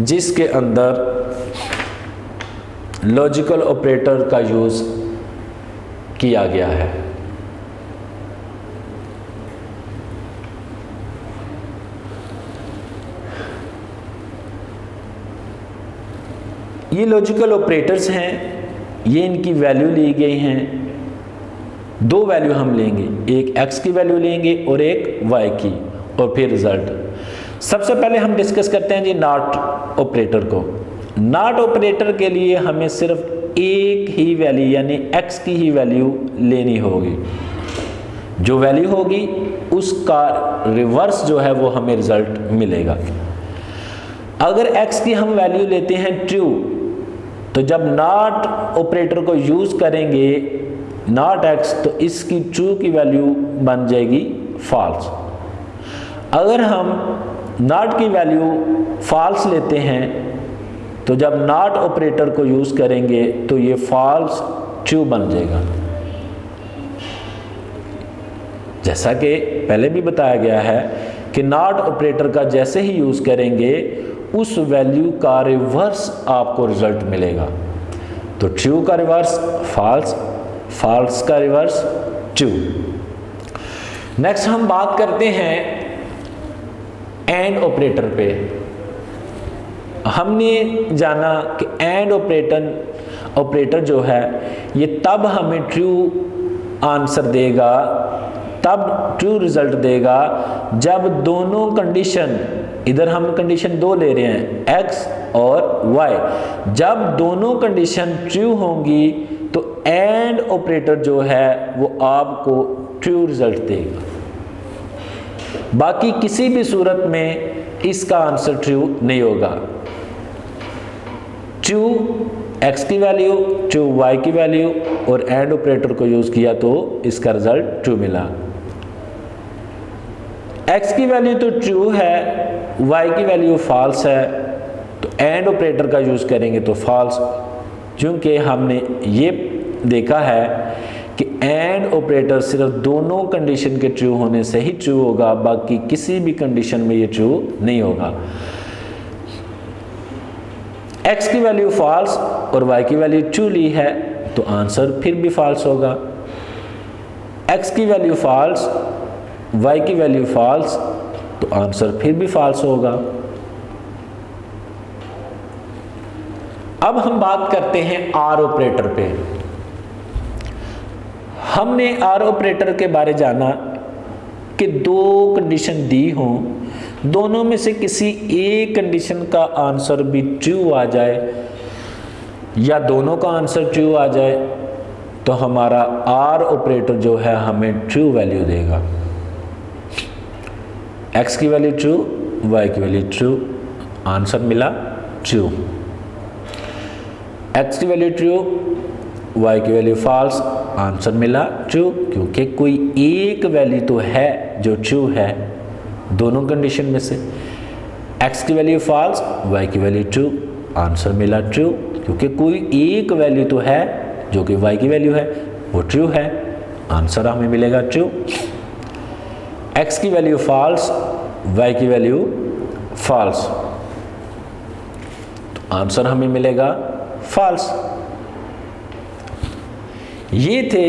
A: जिसके अंदर लॉजिकल ऑपरेटर का यूज़ किया गया है। ये लॉजिकल ऑपरेटर्स हैं, ये इनकी वैल्यू ली गई हैं। दो वैल्यू हम लेंगे, एक x की वैल्यू लेंगे और एक y की, और फिर रिजल्ट। सबसे पहले हम डिस्कस करते हैं जी नॉट ऑपरेटर को। नॉट ऑपरेटर के लिए हमें सिर्फ एक ही वैल्यू यानी x की ही वैल्यू लेनी होगी। जो वैल्यू होगी उसका रिवर्स जो है वो हमें रिजल्ट मिलेगा। अगर x की हम वैल्यू लेते हैं ट्रू, तो जब नॉट ऑपरेटर को यूज करेंगे नॉट x, तो इसकी ट्रू की वैल्यू बन जाएगी फॉल्स। अगर हम नॉट की वैल्यू फॉल्स लेते हैं तो जब नॉट ऑपरेटर को यूज करेंगे तो ये फॉल्स ट्रू बन जाएगा। जैसा कि पहले भी बताया गया है कि नॉट ऑपरेटर का जैसे ही यूज करेंगे उस वैल्यू का रिवर्स आपको रिजल्ट मिलेगा। तो ट्रू का रिवर्स फॉल्स, फॉल्स का रिवर्स ट्रू। नेक्स्ट हम बात करते हैं एंड ऑपरेटर पे। हमने जाना कि एंड ऑपरेटर जो है ये तब हमें ट्रू आंसर देगा, तब ट्रू रिजल्ट देगा जब दोनों कंडीशन, इधर हम कंडीशन दो ले रहे हैं x और y, जब दोनों कंडीशन ट्रू होंगी तो एंड ऑपरेटर जो है वो आपको ट्रू रिजल्ट देगा। बाकी किसी भी सूरत में इसका आंसर ट्रू नहीं होगा। ट्रू x की वैल्यू, ट्रू y की वैल्यू और एंड ऑपरेटर को यूज किया तो इसका रिजल्ट ट्रू मिला। x की वैल्यू तो ट्रू है, y की वैल्यू फॉल्स है, तो एंड ऑपरेटर का यूज करेंगे तो फॉल्स, क्योंकि हमने ये देखा है कि एंड ऑपरेटर सिर्फ दोनों कंडीशन के ट्रू होने से ही ट्रू होगा, बाकी किसी भी कंडीशन में ये ट्रू नहीं होगा। x की वैल्यू फॉल्स और y की वैल्यू ट्रू ली है तो आंसर फिर भी फॉल्स होगा। x की वैल्यू फॉल्स, y की वैल्यू फॉल्स, तो आंसर फिर भी फॉल्स होगा। अब हम बात करते हैं आर ऑपरेटर पे। हमने आर ऑपरेटर के बारे जाना कि दो कंडीशन दी हों, दोनों में से किसी एक कंडीशन का आंसर भी ट्रू आ जाए या दोनों का आंसर ट्रू आ जाए तो हमारा आर ऑपरेटर जो है हमें ट्रू वैल्यू देगा। x की वैल्यू ट्रू, y की वैल्यू ट्रू, आंसर मिला ट्रू। x की वैल्यू ट्रू, y की वैल्यू फॉल्स, आंसर मिला ट्रू, क्योंकि कोई एक वैल्यू तो है जो ट्रू है दोनों कंडीशन में से। x की वैल्यू फॉल्स, y की वैल्यू ट्रू, आंसर मिला ट्रू, क्योंकि कोई एक वैल्यू तो है जो कि y की वैल्यू है वो ट्रू है, आंसर हमें मिलेगा ट्रू। x की वैल्यू फॉल्स, y की वैल्यू फॉल्स, तो आंसर हमें मिलेगा फॉल्स। ये थे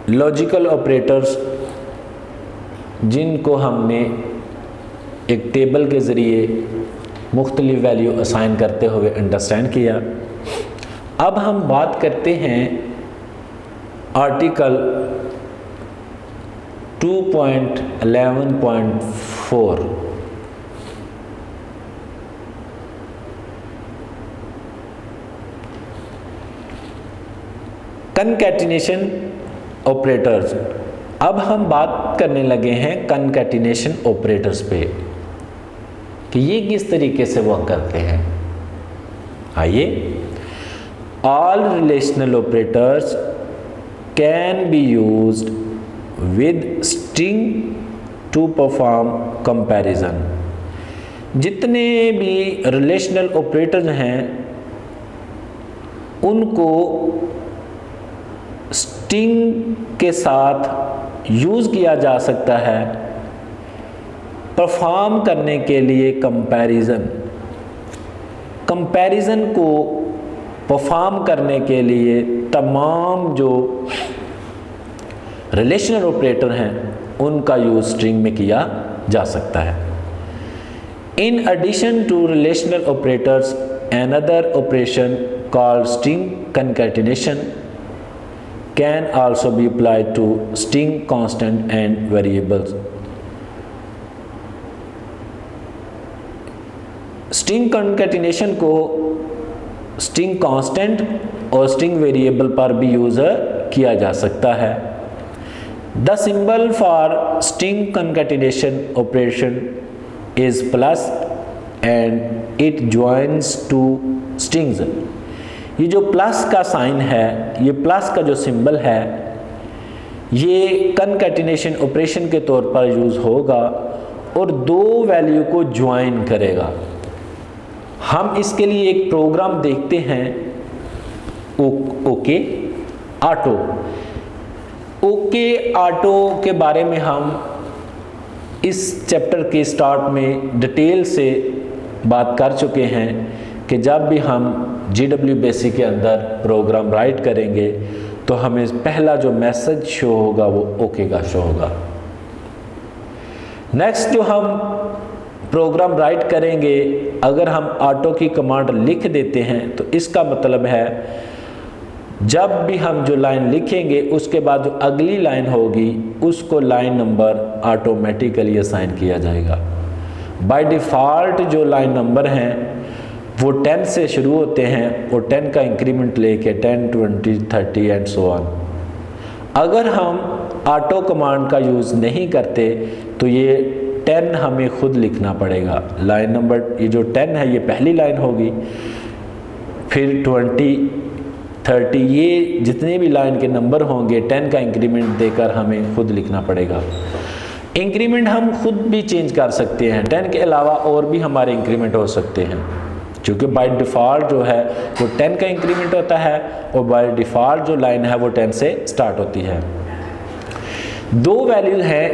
A: लॉजिकल ऑपरेटर्स जिनको हमने एक टेबल के ज़रिए मुख्तलिफ वैल्यू असाइन करते हुए अंडरस्टैंड किया। अब हम बात करते हैं आर्टिकल 2.11.4 कनकैटिनेशन ऑपरेटर्स। अब हम बात करने लगे हैं कनकैटिनेशन ऑपरेटर्स पे कि ये किस तरीके से वर्क करते हैं। आइए, all relational operators can be used with string to perform comparison. जितने भी रिलेशनल ऑपरेटर्स हैं उनको स्ट्रिंग के साथ यूज़ किया जा सकता है परफॉर्म करने के लिए कंपैरिजन को परफॉर्म करने के लिए तमाम जो रिलेशनल ऑपरेटर हैं उनका यूज़ स्ट्रिंग में किया जा सकता है। In addition to relational operators another operation called string concatenation can also be applied to string constant and variables. String concatenation को स्ट्रिंग कांस्टेंट और स्ट्रिंग वेरिएबल पर भी यूज़ किया जा सकता है। The symbol for string concatenation operation is plus and it joins two strings. ये जो प्लस का साइन है, ये प्लस का जो सिंबल है, ये कंकैटिनेशन ऑपरेशन के तौर पर यूज़ होगा और दो वैल्यू को ज्वाइन करेगा। हम इसके लिए एक प्रोग्राम देखते हैं, ओके ऑटो। ओके ऑटो के बारे में हम इस चैप्टर के स्टार्ट में डिटेल से बात कर चुके हैं कि जब भी हम GW बेसिक के अंदर प्रोग्राम राइट करेंगे तो हमें पहला जो मैसेज शो होगा वो ओके का शो होगा। नेक्स्ट जो हम प्रोग्राम राइट करेंगे, अगर हम ऑटो की कमांड लिख देते हैं तो इसका मतलब है जब भी हम जो लाइन लिखेंगे उसके बाद जो अगली लाइन होगी उसको लाइन नंबर ऑटोमेटिकली असाइन किया जाएगा। बाय डिफ़ॉल्ट जो लाइन नंबर हैं वो 10 से शुरू होते हैं और 10 का इंक्रीमेंट लेके 10, 20, 30 एंड सो ऑन। अगर हम ऑटो कमांड का यूज़ नहीं करते तो ये 10 हमें खुद लिखना पड़ेगा। लाइन नंबर ये जो 10 है ये पहली लाइन होगी, फिर 20, 30 ये जितने भी लाइन के नंबर होंगे 10 का इंक्रीमेंट देकर हमें खुद लिखना पड़ेगा। इंक्रीमेंट हम खुद भी चेंज कर सकते हैं, 10 के अलावा और भी हमारे इंक्रीमेंट हो सकते हैं, क्योंकि बाय डिफ़ॉल्ट जो है वो 10 का इंक्रीमेंट होता है और बाय डिफ़ॉल्ट जो लाइन है वो 10 से स्टार्ट होती है। दो वैल्यू हैं,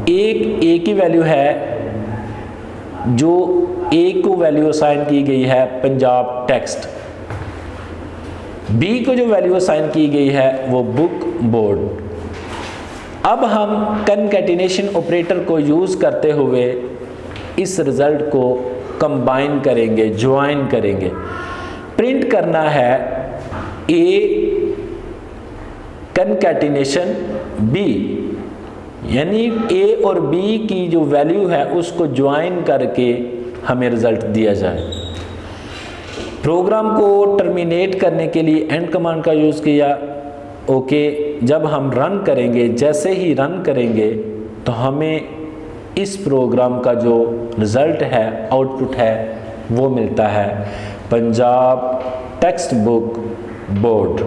A: एक की वैल्यू है जो ए को वैल्यू असाइन की गई है पंजाब टेक्स्ट, बी को जो वैल्यू असाइन की गई है वो बुक बोर्ड। अब हम कंकैटिनेशन ऑपरेटर को यूज़ करते हुए इस रिज़ल्ट को कंबाइन करेंगे, ज्वाइन करेंगे। प्रिंट करना है ए कंकैटिनेशन बी, यानी ए और बी की जो वैल्यू है उसको ज्वाइन करके हमें रिज़ल्ट दिया जाए। प्रोग्राम को टर्मिनेट करने के लिए एंड कमांड का यूज़ किया। ओके, जब हम रन करेंगे, जैसे ही रन करेंगे तो हमें इस प्रोग्राम का जो रिज़ल्ट है, आउटपुट है, वो मिलता है पंजाब टेक्स्ट बुक बोर्ड।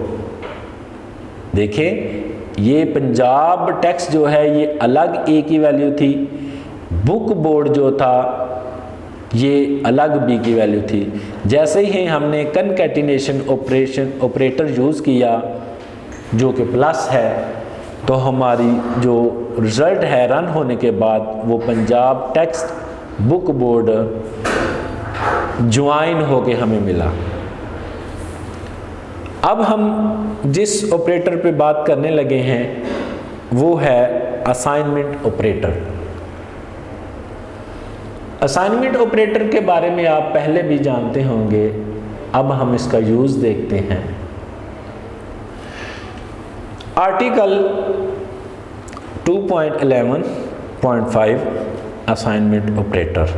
A: देखें, ये पंजाब टेक्स्ट जो है ये अलग ए की वैल्यू थी, बुक बोर्ड जो था ये अलग बी की वैल्यू थी। जैसे ही हमने कंकैटिनेशन ऑपरेटर यूज़ किया जो कि प्लस है, तो हमारी जो रिज़ल्ट है रन होने के बाद वो Punjab text book board join होके हमें मिला। अब हम जिस ऑपरेटर पे बात करने लगे हैं वो है असाइनमेंट ऑपरेटर। असाइनमेंट ऑपरेटर के बारे में आप पहले भी जानते होंगे, अब हम इसका यूज़ देखते हैं। Article 2.11.5 assignment operator.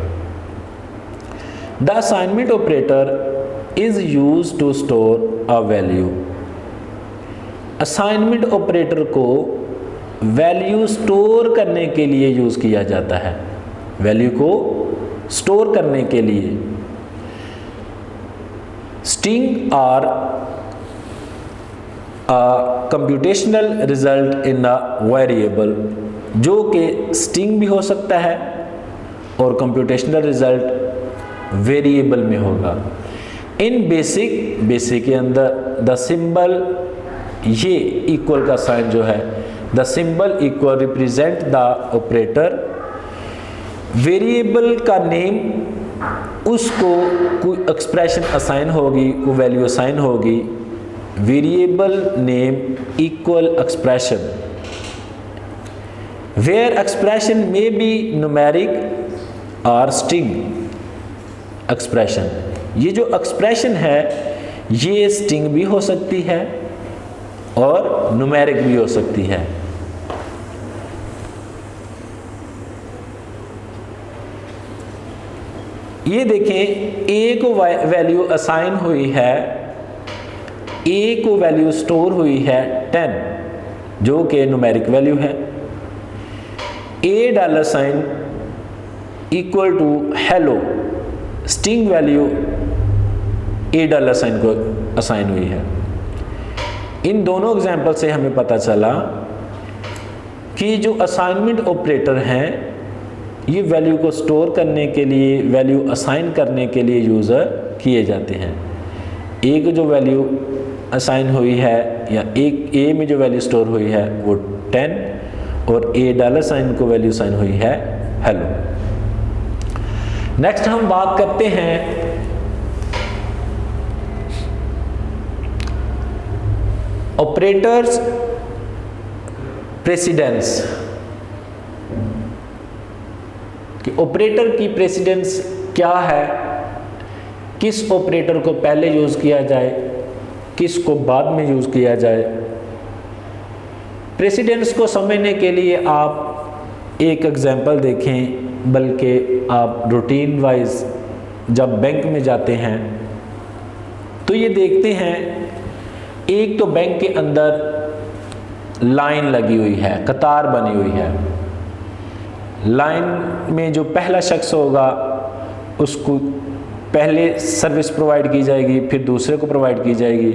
A: The assignment operator is used to store a value. Assignment operator को वैल्यू स्टोर करने के लिए यूज़ किया जाता है, वैल्यू को स्टोर करने के लिए। String or computational result in a variable, जो कि स्ट्रिंग भी हो सकता है और कंप्यूटेशनल रिजल्ट वेरिएबल में होगा। इन बेसिक के अंदर द सिंबल, ये इक्वल का साइन जो है, the symbol equal represent the operator. Variable का नेम, उसको कोई एक्सप्रेशन असाइन होगी, कोई वैल्यू असाइन होगी। Variable name equal expression, where expression may be numeric और स्ट्रिंग एक्सप्रेशन। ये जो एक्सप्रेशन है ये स्ट्रिंग भी हो सकती है और न्यूमेरिक भी हो सकती है। ये देखें, ए को वैल्यू असाइन हुई है, ए को वैल्यू स्टोर हुई है 10, जो कि न्यूमेरिक वैल्यू है। $, Equal to hello, string value $, को असाइन हुई है। इन दोनों एग्जाम्पल से हमें पता चला कि जो असाइनमेंट ऑपरेटर हैं ये वैल्यू को स्टोर करने के लिए, वैल्यू असाइन करने के लिए यूज़र किए जाते हैं। ए को जो वैल्यू असाइन हुई है या एक ए में जो वैल्यू स्टोर हुई है वो 10 और $, को वैल्यू असाइन हुई है हेलो। नेक्स्ट हम बात करते हैं ऑपरेटर्स प्रेसिडेंस, कि ऑपरेटर की प्रेसिडेंस क्या है, किस ऑपरेटर को पहले यूज़ किया जाए, किस को बाद में यूज़ किया जाए। प्रेसिडेंस को समझने के लिए आप एक एग्जांपल देखें, बल्कि आप रूटीन वाइज जब बैंक में जाते हैं तो ये देखते हैं, एक तो बैंक के अंदर लाइन लगी हुई है, कतार बनी हुई है। लाइन में जो पहला शख्स होगा उसको पहले सर्विस प्रोवाइड की जाएगी, फिर दूसरे को प्रोवाइड की जाएगी।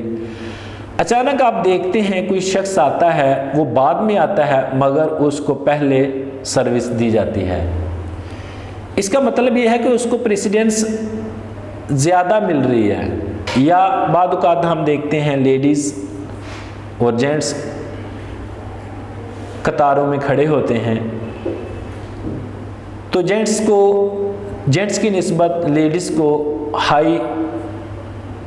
A: अचानक आप देखते हैं कोई शख्स आता है, वो बाद में आता है मगर उसको पहले सर्विस दी जाती है। इसका मतलब ये है कि उसको प्रेसिडेंस ज़्यादा मिल रही है। या बाद औक़ात हम देखते हैं लेडीज़ और जेंट्स कतारों में खड़े होते हैं, तो जेंट्स की निस्बत लेडीज़ को हाई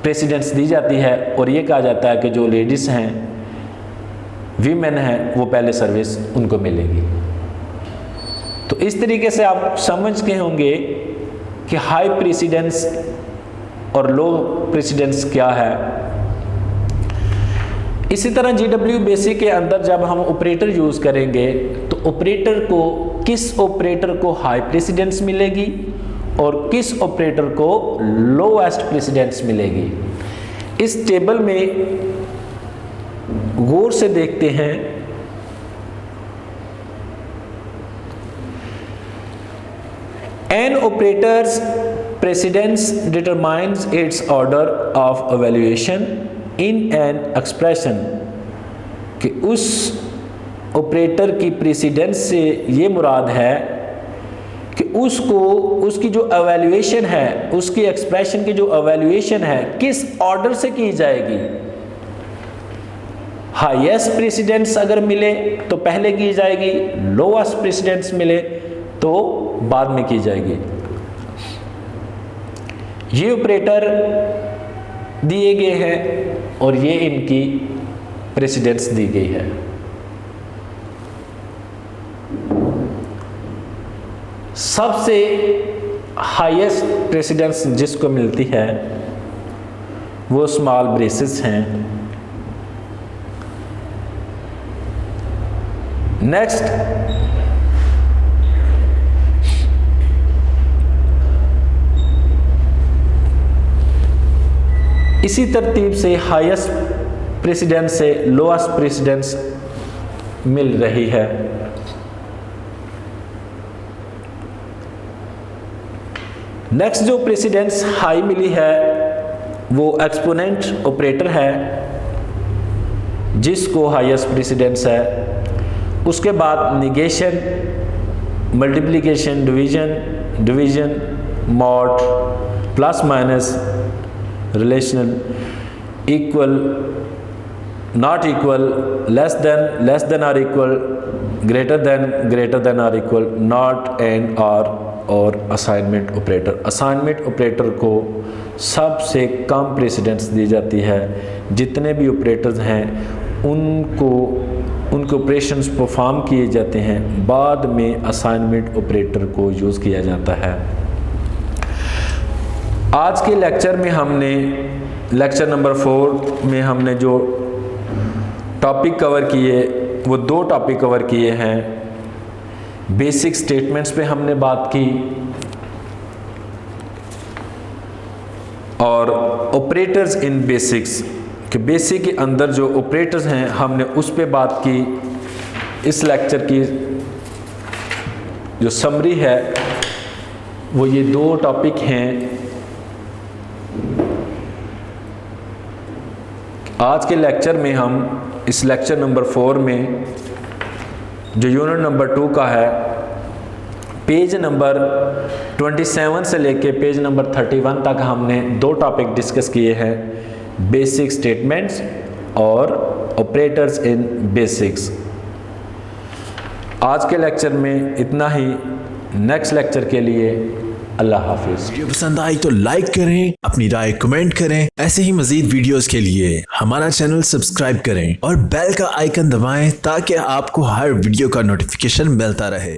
A: प्रेसिडेंस दी जाती है और ये कहा जाता है कि जो लेडीज़ हैं, वीमेन हैं, वो पहले सर्विस उनको मिलेगी। तो इस तरीके से आप समझ के होंगे कि हाई प्रेसिडेंस और लो प्रेसिडेंस क्या है। इसी तरह GW बेसिक के अंदर जब हम ऑपरेटर यूज़ करेंगे तो ऑपरेटर को, किस ऑपरेटर को हाई प्रेसिडेंस मिलेगी और किस ऑपरेटर को लोएस्ट प्रेसिडेंस मिलेगी। इस टेबल में गौर से देखते हैं। An operator's precedence determines its order of evaluation in an expression, कि उस ऑपरेटर की प्रेसिडेंस से ये मुराद है कि उसकी जो एवेल्यूएशन है, उसकी एक्सप्रेशन की जो एवेल्यूएशन है किस ऑर्डर से की जाएगी। हाईएस्ट प्रेसिडेंस अगर मिले तो पहले की जाएगी, लोएस्ट प्रेसिडेंस मिले तो बाद में की जाएगी। ये ऑपरेटर दिए गए हैं और ये इनकी प्रेसिडेंस दी गई है। सबसे हाईएस्ट प्रेसिडेंस जिसको मिलती है वो स्मॉल ब्रेसेस हैं। नेक्स्ट, इसी तरतीब से हाईएस्ट प्रेसिडेंस से लोएस्ट प्रेसिडेंस मिल रही है। नेक्स्ट जो प्रेसिडेंस हाई मिली है वो एक्सपोनेंट ऑपरेटर है जिसको हाईएस्ट प्रेसिडेंस है। उसके बाद negation, multiplication, division, mod, plus minus, relational, equal, not equal, less than or equal, greater than or equal, not and or, और असाइनमेंट ऑपरेटर। असाइनमेंट ऑपरेटर को सबसे कम प्रेसिडेंस दी जाती है। जितने भी ऑपरेटर्स हैं उनके ऑपरेशंस परफॉर्म किए जाते हैं, बाद में असाइनमेंट ऑपरेटर को यूज़ किया जाता है। आज के लेक्चर में हमने लेक्चर नंबर 4 में हमने जो टॉपिक कवर किए वो 2 टॉपिक कवर किए हैं। बेसिक स्टेटमेंट्स पे हमने बात की और ऑपरेटर्स इन बेसिक्स कि बेसिक के अंदर जो ऑपरेटर्स हैं हमने उस पे बात की। इस लेक्चर की जो समरी है वो ये 2 टॉपिक हैं। आज के लेक्चर में हम इस लेक्चर नंबर 4 में जो यूनिट नंबर 2 का है, पेज नंबर 27 से लेके पेज नंबर 31 तक हमने 2 टॉपिक डिस्कस किए हैं, बेसिक स्टेटमेंट्स और ऑपरेटर्स इन बेसिक्स। आज के लेक्चर में इतना ही। नेक्स्ट लेक्चर के लिए अल्लाह हाफिज।
B: वीडियो पसंद आई तो लाइक करें, अपनी राय कमेंट करें। ऐसे ही मजीद वीडियोस के लिए हमारा चैनल सब्सक्राइब करें और बेल का आइकन दबाएं ताकि आपको हर वीडियो का नोटिफिकेशन मिलता रहे।